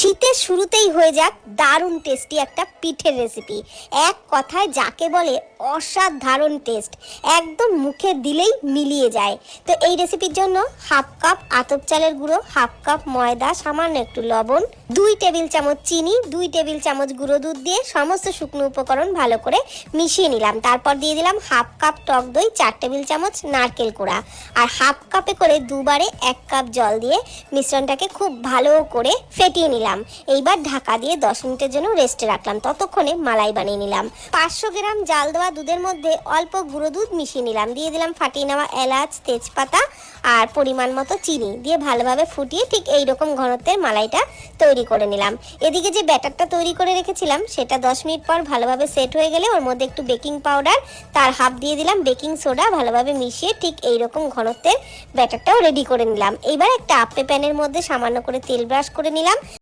শীতের শুরুতেই হয়ে যাক দারুণ টেস্টি একটা পিঠের রেসিপি। এক কথায় যাকে বলে অসাধারণ টেস্ট, একদম মুখে দিলেই মিলিয়ে যায়। তো এই রেসিপির জন্য হাফ কাপ আতপ চালের গুঁড়ো, হাফ কাপ ময়দা, সামান্য একটু লবণ, 2 টেবিল চামচ চিনি, 2 টেবিল চামচ গুঁড়ো দুধ দিয়ে সমস্ত শুকনো উপকরণ ভালো করে মিশিয়ে নিলাম। তারপর দিয়ে দিলাম হাফ কাপ টক দই, 4 টেবিল চামচ নারকেল কোড়া, আর হাফ কাপে করে দুবারে 1 কাপ জল দিয়ে মিশ্রণটাকে খুব ভালো করে ফেটিয়ে নিলাম। এইবার ঢাকা দিয়ে 10 মিনিটের জন্য রেস্টে রাখলাম। ততক্ষণে মালাই বানিয়ে নিলাম। 500 গ্রাম জাল দেওয়া দুধের মধ্যে অল্প গুঁড়ো দুধ মিশিয়ে নিলাম। দিয়ে দিলাম ফাটিয়ে নেওয়া এলাচ, তেজপাতা আর পরিমাণ মতো চিনি দিয়ে ভালোভাবে ফুটিয়ে ঠিক এইরকম ঘনত্বের মালাইটা তৈরি করে নিলাম। এদিকে যে ব্যাটারটা তৈরি করে রেখেছিলাম সেটা 10 মিনিট পর ভালোভাবে সেট হয়ে গেলে ওর মধ্যে একটু বেকিং পাউডার, তার হাফ দিয়ে দিলাম বেকিং সোডা, ভালোভাবে মিশিয়ে ঠিক এইরকম ঘনত্বের ব্যাটারটাও রেডি করে নিলাম। এইবার একটা আপে প্যানের মধ্যে সামান্য করে তেল ব্রাশ করে নিলাম।